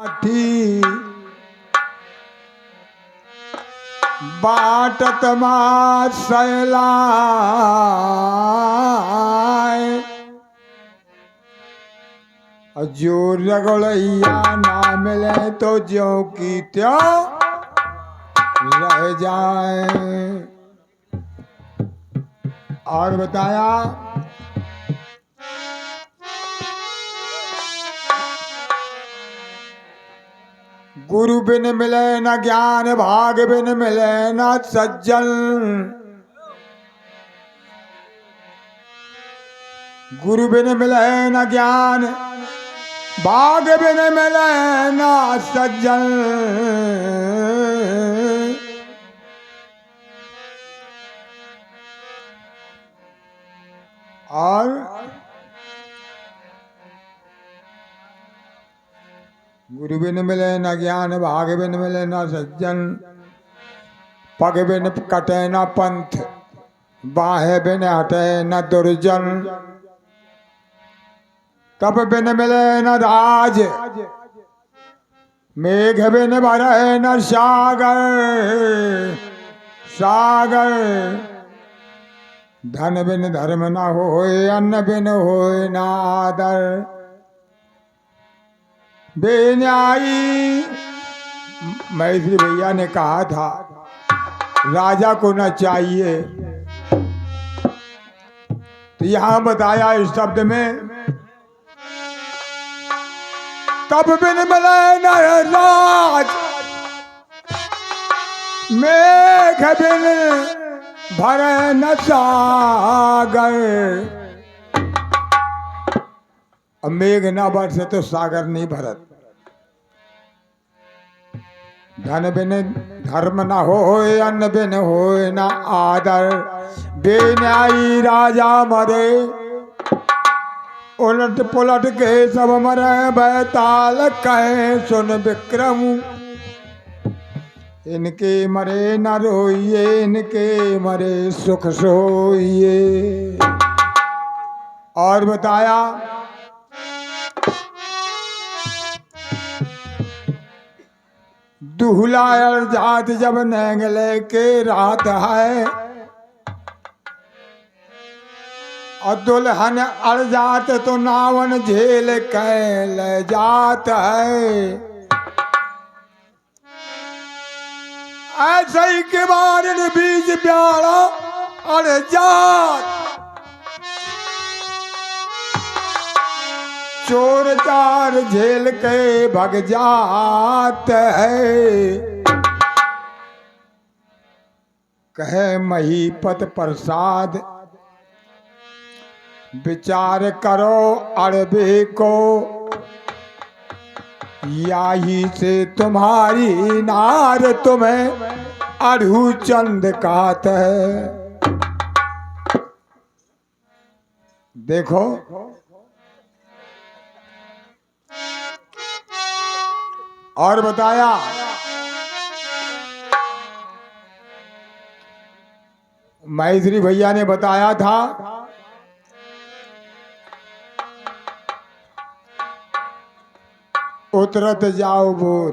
थी बाटत मां सैलाए, जो रगड़ैया ना मिले तो ज्यों की त्यों रह जाए। और बताया गुरु बिन मिले न ज्ञान, भाग बिन मिले न सज्जन। गुरु बिन मिले न ज्ञान, भाग बिन मिले न सज्जन। और गुरु बिन मिले न ज्ञान, भाग बिन मिले न सज्जन। पग बिन कटे न पंथ, बाहे बिन हटे न दुर्जन। तप बिन मिले न राज, मेघ बिन भरे न सागर। सागर धन बिन धर्म न होए, अन्न बिन होए न आदर। बेन्यायी मैत्री भैया ने कहा था राजा को न चाहिए, तो यहां बताया इस शब्द में तब बिन मिले न राज, मेघ बिन भरे न सागर। अब मेघ न बरसे तो सागर नहीं भरत। धन बिन धर्म न होए, अन्न बिन होए न आदर। बेन्यायी राजा मरे, उलट पुलट के सब मरे। बैताल कहे सुन विक्रम, इनके मरे न रोइए, इनके मरे सुख सोइए। और बताया दूल्हा अड़जात जब नेंगले के रात है, और दुल्हन अड़जात तो नावन झेल के ले जात है। ऐसे ही के बारण बीज प्यारा अड़जात, चोर चार झेल के भग जात है। कहे महीपत प्रसाद, विचार करो अड़बे को। याही से तुम्हारी नार तुम्हें अड़हू चंद कात है। देखो और बताया मैत्री भैया ने बताया था उतरत जाओ बोर,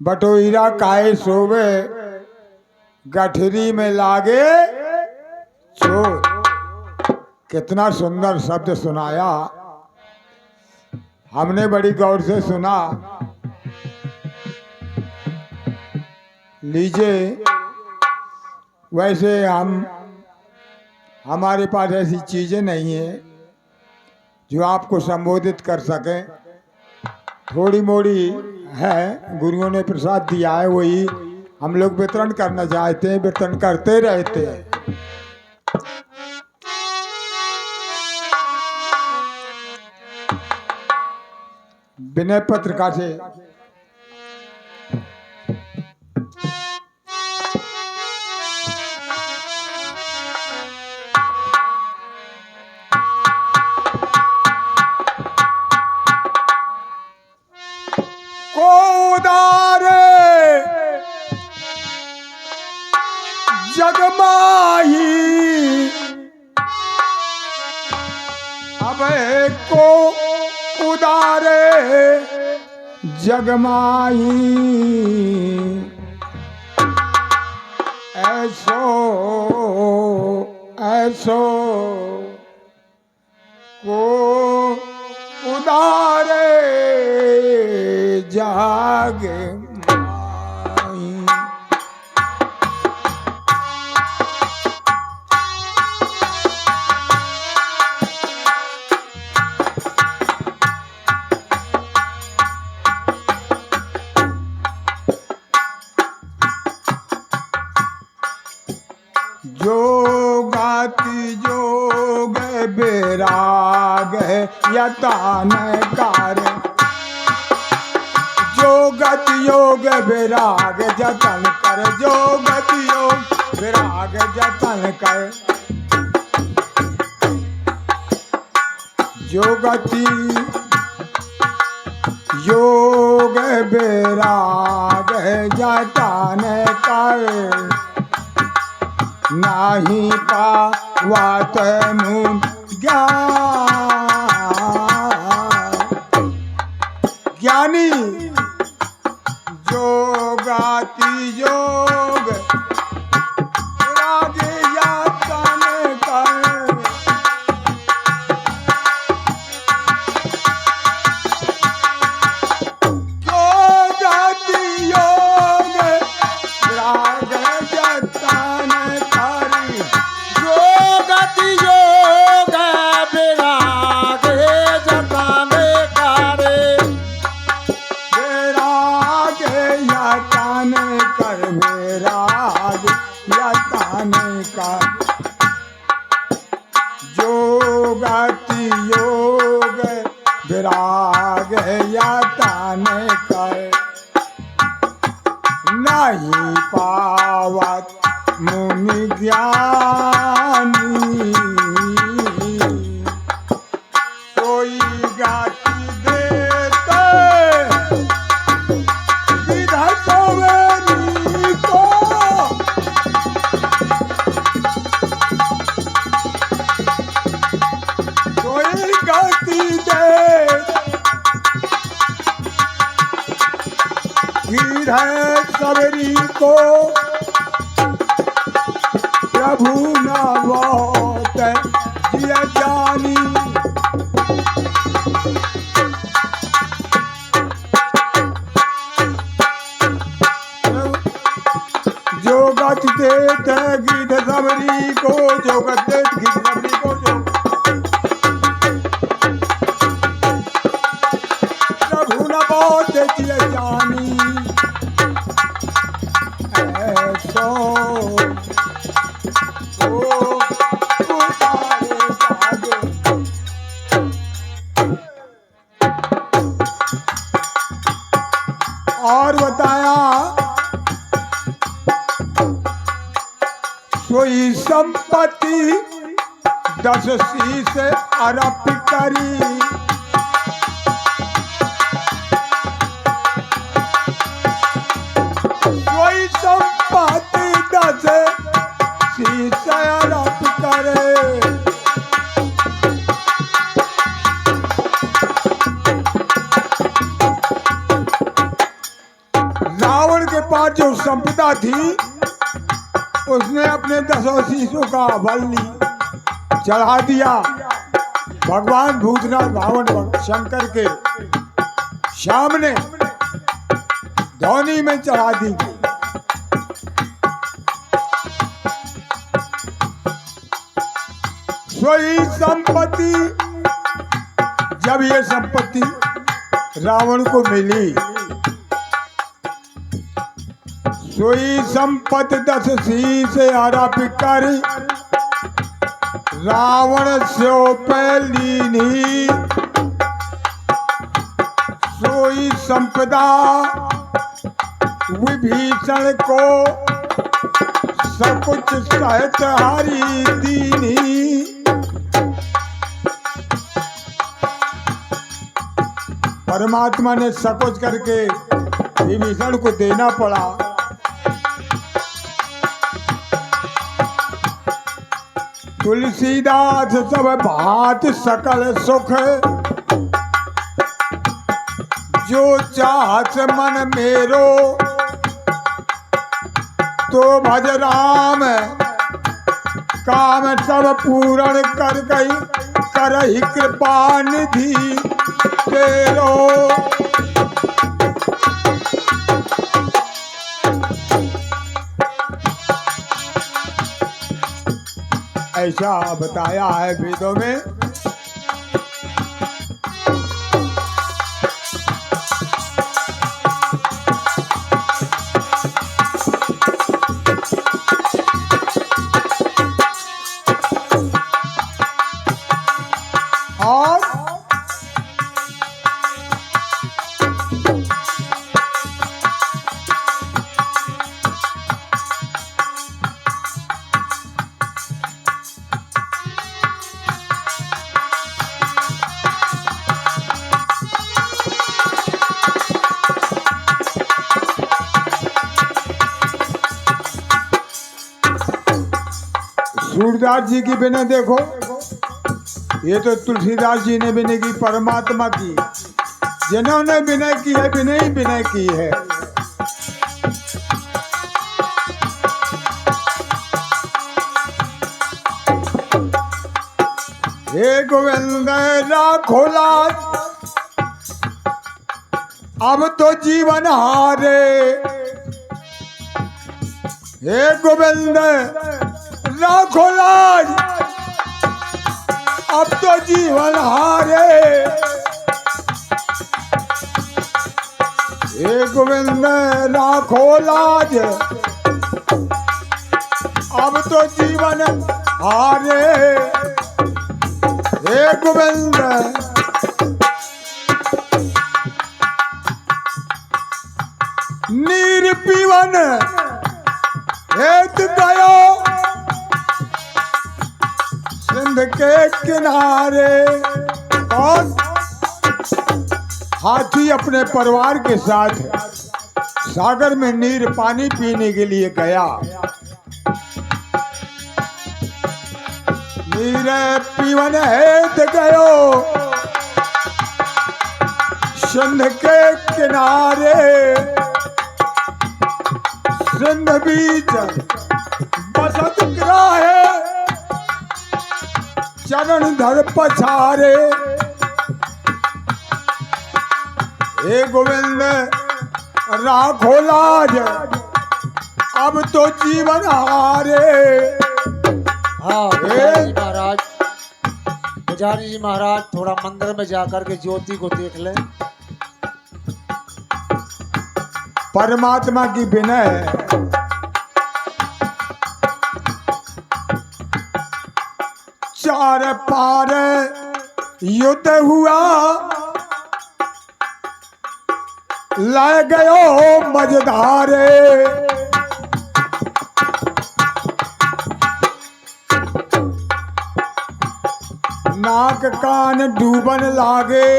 बटोईरा काहे सोवे, गठरी में लागे चोर। कितना सुंदर शब्द सुनाया, हमने बड़ी गौर से सुना। लीजिए, वैसे हमारे पास ऐसी चीजें नहीं है जो आपको संबोधित कर सके। थोड़ी मोड़ी है, गुरुओं ने प्रसाद दिया है, वही हम लोग वितरण करना चाहते हैं, वितरण करते रहते हैं। विनय पत्रिका से को उदारे जगमाही, अब को उदारे जगमाई ऐसो ऐसो को उदारे जाग माई। जोगाति जोग बेराग यतान कार। जोगति योग बेराग जतन कर। जोगति योग बेराग जतन कर। जोगति योग बेराग जतन कर। नाही पावत नु ज्ञान। ज्ञानी जोगाति योग राग यातन कर। जोगाति योग राग जतन जोगति योग बेराग जतन करे। बेराग यतन कर। बेराग यतन कर। जोगति योग बेराग यतन कर। नहीं पावत मुनि ज्ञानी। कोई गाती देते विधा सवेरी को। कोई गाती दे विधा सवेरी को। प्रभु नामोत जिया जानी। जोगत देत गिध सबरी को। जोगत देत गिध सबरी को। प्रभु नामोत जिया जानी। ऐसो और बताया सोई संपत्ति 10 शीश अर्प करी। सोई संपत्ति 10 शीश अर्प करे। रावण के पास जो संपदा थी उसने अपने 10 शीशों का बलि चढ़ा दिया। भगवान भूतनाथ रावण शंकर के सामने धौनी में चढ़ा दी गई। सोई संपत्ति जब ये संपत्ति रावण को मिली। सोई संपत्ति 10 शीश अर्प कर। रावण स्यो पैलीनी। सोई संपदा विभीषण को सब कुछ सहित हारी दीनी। परमात्मा ने सब कुछ करके विभीषण को देना पड़ा। तुलसीदास सब भात सकल सुख। जो चाहत मन मेरो तो भज राम, काम सब पूर्ण कर गई, करहि कृपा निधि तेरो। ऐसा बताया है वेदों में। और सूरदास जी की विनय देखो, ये तो तुलसीदास जी ने विनय की परमात्मा की, जिन्होंने विनय की है विनय ही विनय की है। हे गोविंद राखो लाज, अब तो जीवन हारे। हे गोविंद राखो लाज, अब तो जीवन हारे। हे गोविंद राखो लाज, अब तो जीवन हारे। हे गोविंद नीर पीवन हेत गयो, सिंध के किनारे। कौन? हाथी अपने परिवार के साथ सागर में नीर पानी पीने के लिए गया। नीर पीवन हेत गयो, सिंध के किनारे। सिंध बीच बसत ग्राहे, चरण धर पछारे। हे गोविंद राखो लाज, अब तो जीवन हारे। हाँ पुजारी महाराज, पुजारी जी महाराज थोड़ा मंदिर में जाकर के ज्योति को देख ले। परमात्मा की विनय है। चार पार युद्ध हुआ, ला गयो मझधारे। नाक कान डूबन लागे,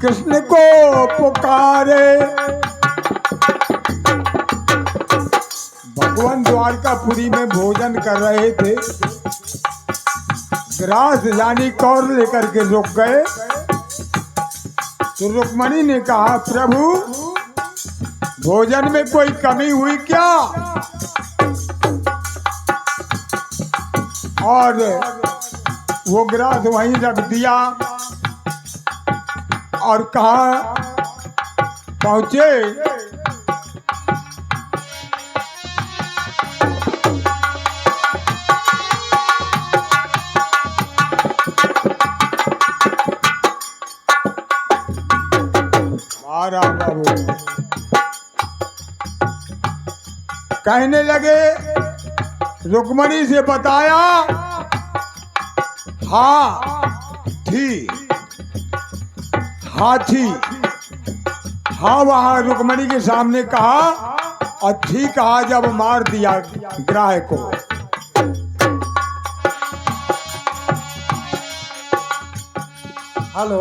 कृष्ण को पुकारे। भगवान द्वारकापुरी में भोजन कर रहे थे, ग्रास यानी कौर लेकर के रुक गए। तो रुक्मणी ने कहा, प्रभु भोजन में कोई कमी हुई क्या? और वो ग्रास वहीं रख दिया और कहा पहुंचे। राम बाबू कहने लगे, रुक्मणी से बताया, हाथी। हाँ वहां रुक्मणी के सामने कहा और ठीक कहा जब मार दिया ग्राह को। हेलो,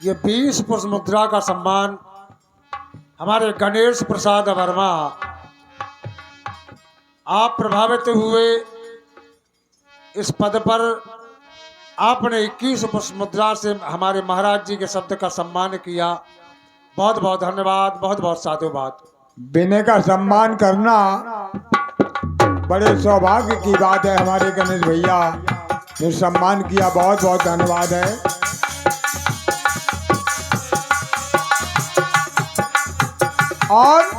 ये 20 पुरुष मुद्रा का सम्मान हमारे गणेश प्रसाद वर्मा, आप प्रभावित हुए इस पद पर आपने 21 पुष्प मुद्रा से हमारे महाराज जी के शब्द का सम्मान किया। बहुत बहुत धन्यवाद, बहुत बहुत साधुवाद। विनय का सम्मान करना बड़े सौभाग्य की बात है। हमारे गणेश भैया ने सम्मान किया, बहुत बहुत धन्यवाद है। और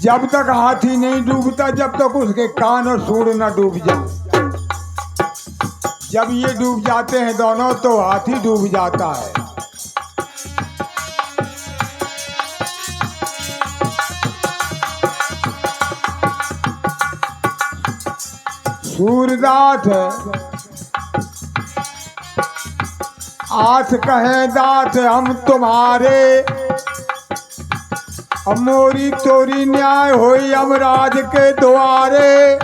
जब तक हाथी नहीं डूबता, जब तक उसके कान और सूंड न डूब जाए। जब ये डूब जाते हैं दोनों तो हाथी डूब जाता है। सूरदास आस कहे दास हम तुम्हारे, अब मोरी तोरी न्याय होई यमराज के द्वारे।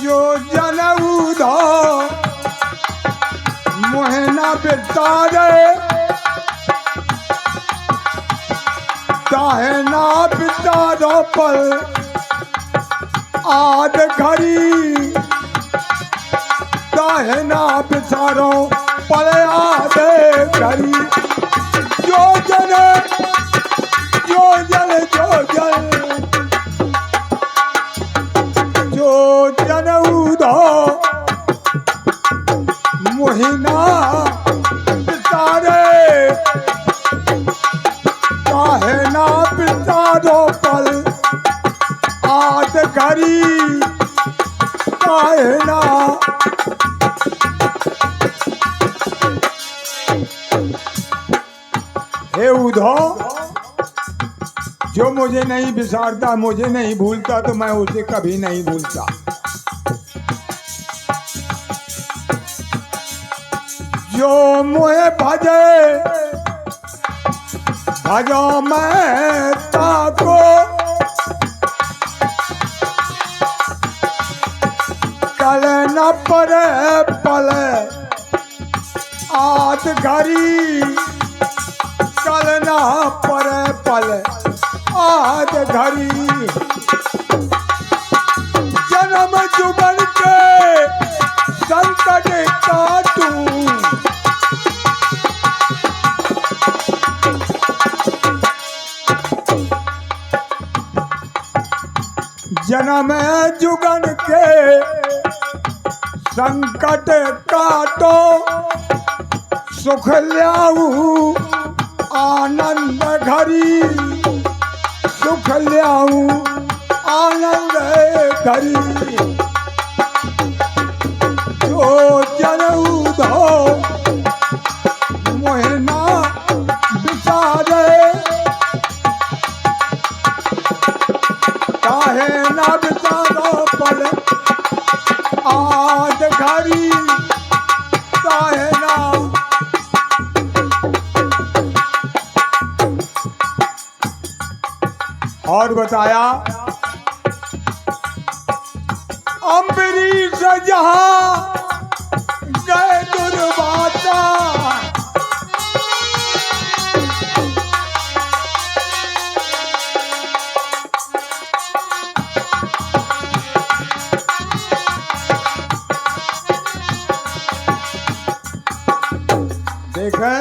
जो जनऊ धो मोहना बितारे, चाहे ना बितारो पल आद घड़ी, चाहे ना बिचारो पल आद घड़ी। जो जल जो जल जो जल जो जन उधो मोहिना बितारे, चाहे ना बितारो पल आद घड़ी, चाहे ना। हे उधो, जो मुझे नहीं बिसारता, मुझे नहीं भूलता, तो मैं उसे कभी नहीं भूलता। जो मुझे भजे भजो मैं ताको, कल न परे पल आद घड़ी, कल न परे पल आद घड़ी। जन्म जुगन के संकट काटू, जन्म जुगन के संकट काटो, सुख ल्याऊ आनंद घड़ी, सुख ल्याऊ आनंद घड़ी। जो जनऊ धो मोहना बिचारे, काहे ना बिचारो पल आद घड़ी, काहे ना। और बताया अम्बरीश जहां गए दुर्वासा, देखें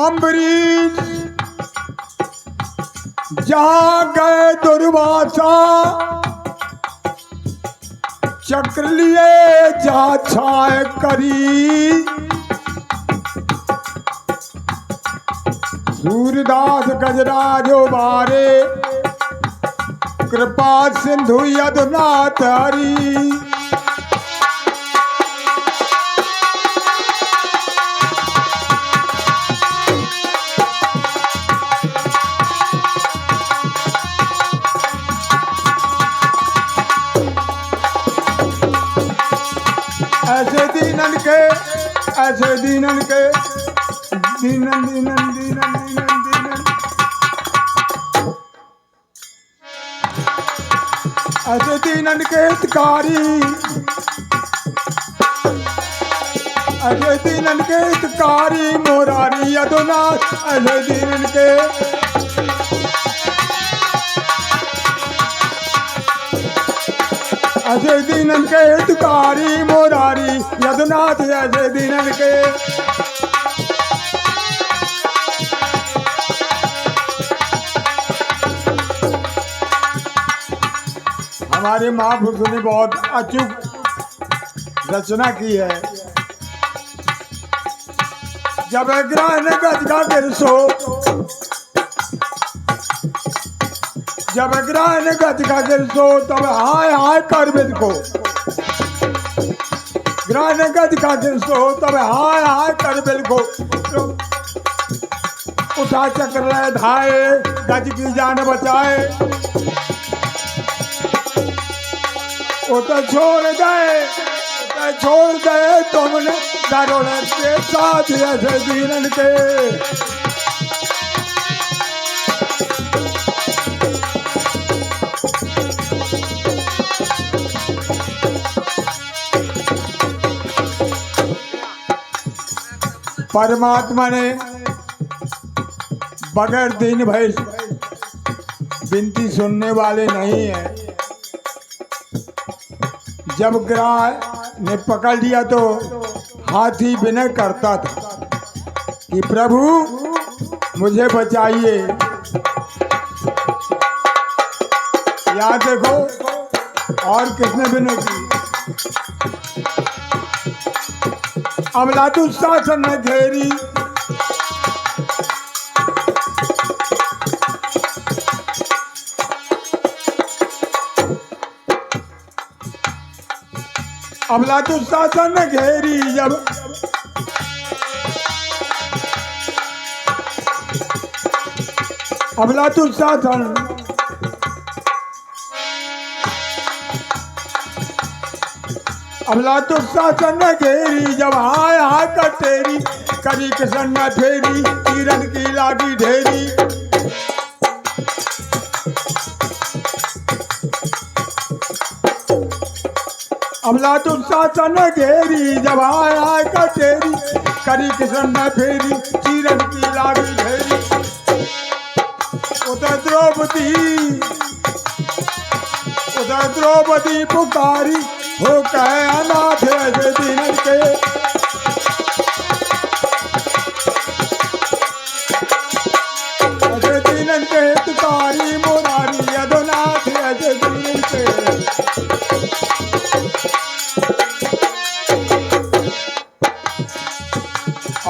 अम्बरीश जहां गए दुर्वासा, चक्र लिए जा छाए करी। सूरदास गजराजो बारे, कृपा सिंधु यदुनाथ हरी। ऐसे दीनन के, ऐसे दीनन के, दीनन दीनन दीनन दीनन दीनन ऐसे दीनन के हितकारी, ऐसे दीनन के हितकारी मोरारी यदुनाथ, ऐसे दीनन के ऐसे दीनन के हितकारी मोरारी यदुनाथ, ऐसे दीनन के। हमारे महापुरुषों ने बहुत अचूक रचना की है। जब ग्रहण गज का गिरसो, जब ग्रहण गज का गिरसो तब हाय हाय कर बिद को, ग्रहण गज का गिरसो तब हाय हाय कर बिल को। उठा चक्र ले धाये गज की जान बचाए, उतर छोड़ गए, उतर छोड़ गए तुमने दरोड़े के साथ ऐसे दीनन के। परमात्मा ने बगैर दिन भर विनती सुनने वाले नहीं है। जब ग्राह ने पकड़ लिया तो हाथी विनय करता था कि प्रभु मुझे बचाइए। याद देखो और किसने विनय की। अबला दुशासन ने घेरी, अबला दुशासन ने घेरी, जब अबला दुशासन अबला दुशासन ने घेरी, जब हाय हाय कर तेरी करी किसन न फेरी, तीरन की लागी ढेरी। अबला दुशासन ने घेरी, जब हाय हाय कर तेरी करी किसन न फेरी, तीरन की लागी ढेरी। उधर द्रौपदी पुकारी हो कहे अनाथ ऐसे दीनन के। ऐसे दीनन के हितकारी मोरारी यदुनाथ, ऐसे दीनन के।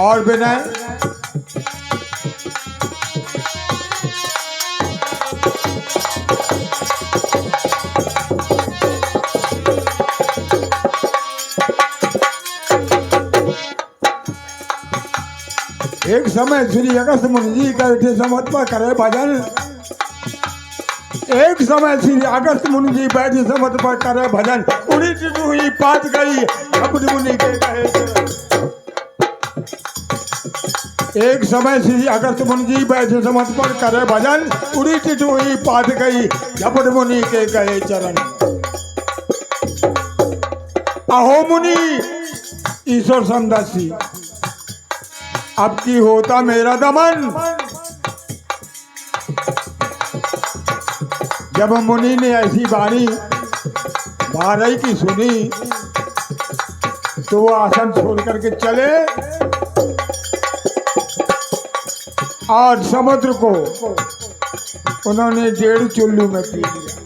और विनय एक समय श्री अगस्त मुनि जी बैठे समर्पण करे भजन। एक समय श्री अगस्त मुनि जी बैठे समर्पण करे भजन, उड़ी हुई पात गई अपने मुनि के कहे। एक समय श्री अगस्त मुनि जी बैठे समर्पण करे भजन, उड़ी हुई पात गई झपट मुनि के कहे चरण। अहो मुनि ईश्वर समदर्शी, अब की होता मेरा दमन। जब मुनि ने ऐसी वाणी भारई की सुनी तो वो आसन छोड़ करके चले और समुद्र को उन्होंने 1.5 चुल्लू में पी लिया।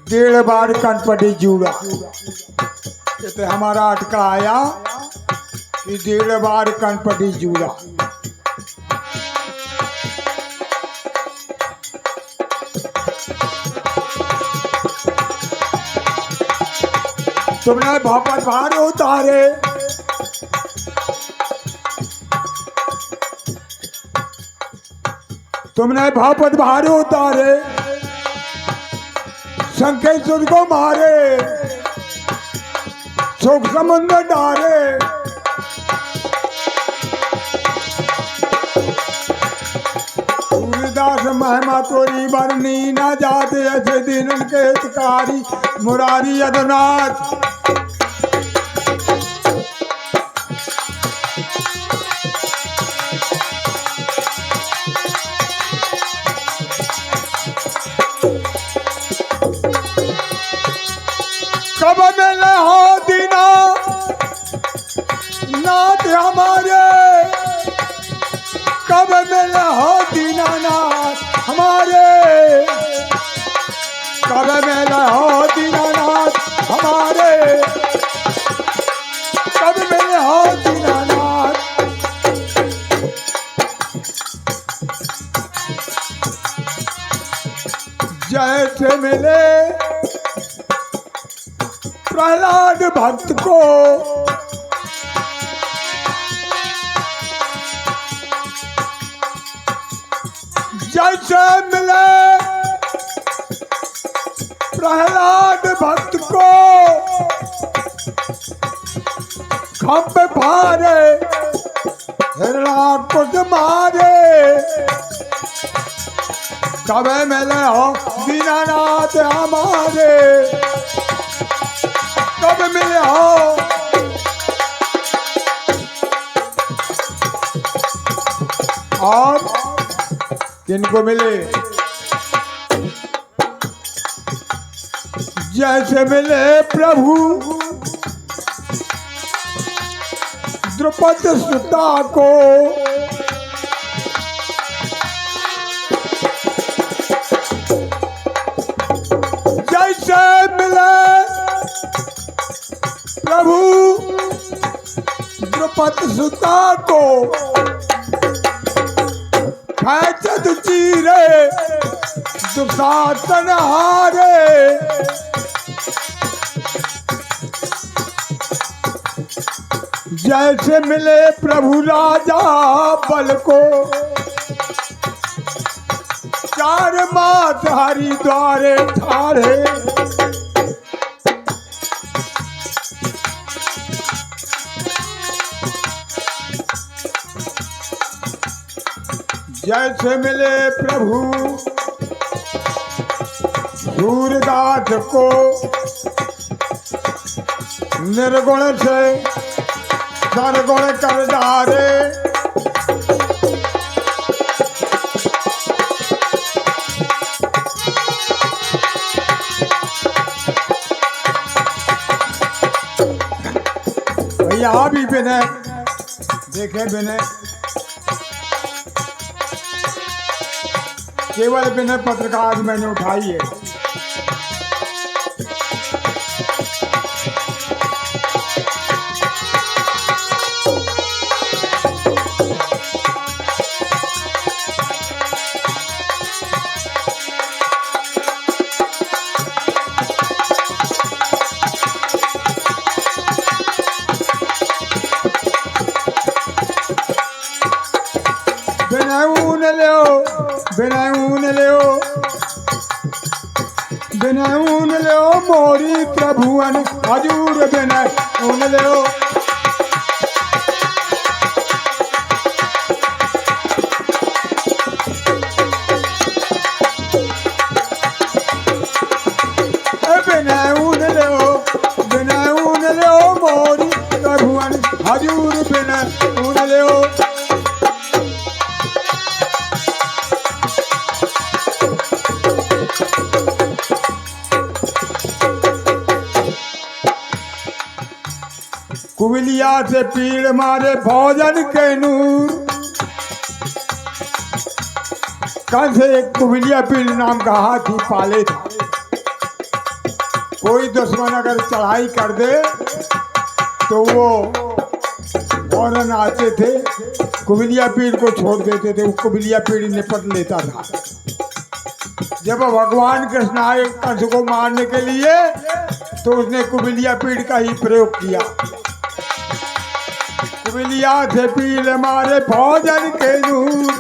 1.5 बार कनपटी जूड़ा, कहते हमारा अटका आया कि 1.5 बार कनपटी जूड़ा। तुमने भापत भार उतारे, तुमने भापत भार उतारे, शंखेश्वर को मारे, सुख समुद्र डारे। दास महिमा तोरी बरनी ना जाते ऐसे दिन उनके हितकारी मुरारी अदनाथ। कब मिले हो दीना नाथ हमारे, कब मिले हो दीनानाथ हमारे, कब मिले हो दीनानाथ हमारे, कब मिले हो दीनानाथ। जैसे मिले प्रहलाद भक्त को, जैसे मिले प्रहलाद भक्त को खंभ भारे हिरणाकुश मारे, कब मिले हो दीनानाथ हमारे, कब मिले हो। और किनको मिले, जैसे मिले प्रभु द्रुपद सुता को, जैसे मिले प्रभु द्रुपद सुता को, खेचत चीरे दुशासन हारे, जैसे मिले प्रभु राजा बल को, चार माथ हरिद्वारे ठारे, जैसे मिले प्रभु सूरदास को, निर्गुण से सरगुण कर डारे, भैया भी विनय देखे, विनय केवल विनय पत्रकार मैंने उठाई है। बिनऊन लो, बिनऊन लो, बिनऊन लो मोरी प्रभुवन हजूर बिनऊन लो। बिनऊन लो, बिनऊन लो मोरी प्रभुवन हजूर बिनऊन लो। कुबिलिया से पीड़ मारे भोजन के नूर, कल से एक कुबिलिया पीड़ नाम का हाथी पाले था। कोई दुश्मन अगर चढ़ाई कर दे तो वो फौरन आते थे, कुबिलिया पीड़ को छोड़ देते थे, वो कुबिलिया पीड़ निपट लेता था। जब भगवान कृष्ण आए कंस को मारने के लिए तो उसने कुबिलिया पीड़ का ही प्रयोग किया। कुबिलिया से पीड़ मारे भोजन के नूर,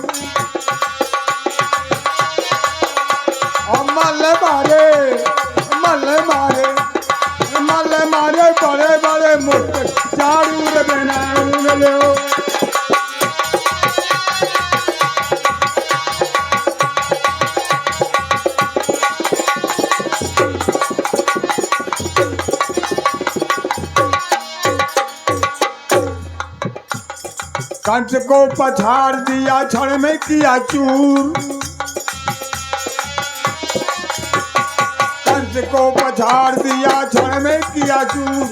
मल मारे, मल मारे, मल मारे बड़े बड़े मुक्त चारूर बिनऊन लो। कंस को पछाड़ दिया, क्षण में किया चूर। कंस को पछाड़ दिया, क्षण में किया चूर।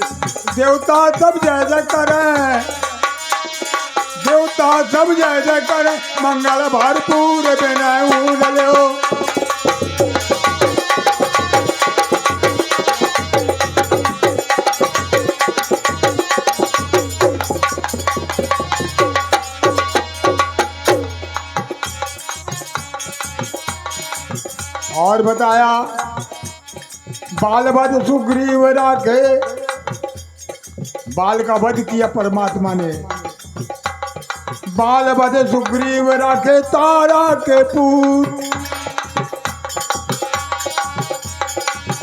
देवता सब जय जय करें, देवता सब जय जय करें, मंगल भरपूर बिनय ऊंडल्यो। और बताया बाल वध सुग्रीव राखे, बाल का वध किया परमात्मा ने। बाल वध सुग्रीव राखे तारा के पूत,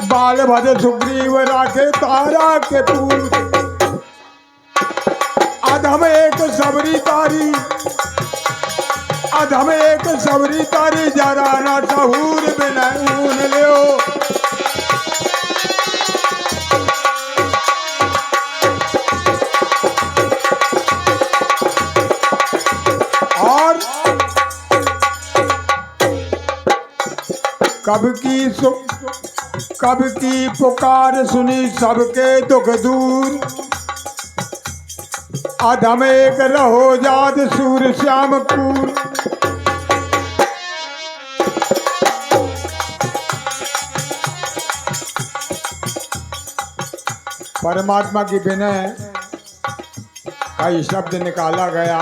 बाल वध सुग्रीव राखे तारा के पूत। अधम एक सबरी तारी, अधम एक सबरी तारी, जरा ना सहूर बिनय ऊंडल्यो। और कब की पुकार सुनी सबके दुख दूर। अधम एक रहो जात सूर श्याम कूर। परमात्मा की विनय का ये शब्द निकाला गया।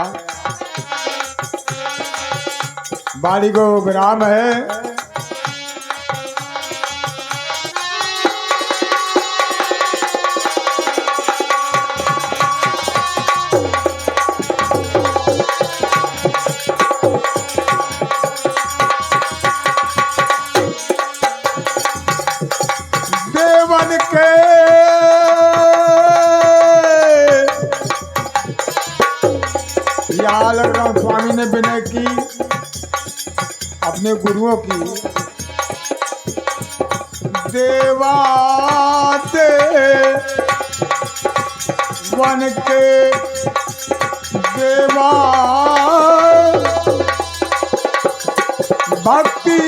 वाणी को विराम है। देवन के लखराम स्वामी ने विनय की अपने गुरुओं की। देवा वन के देवा भक्ति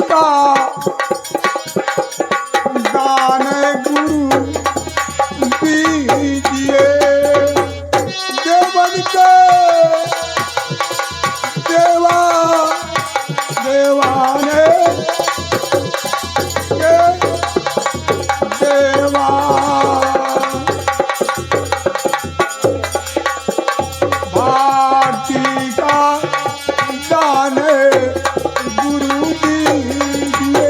का दान गुरु दीजिए। देवन के देवा देवाने के देवा भारती का दान गुरु दीजिए।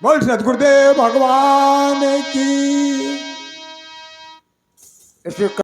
बोल सतगुरुदेव भगवान की।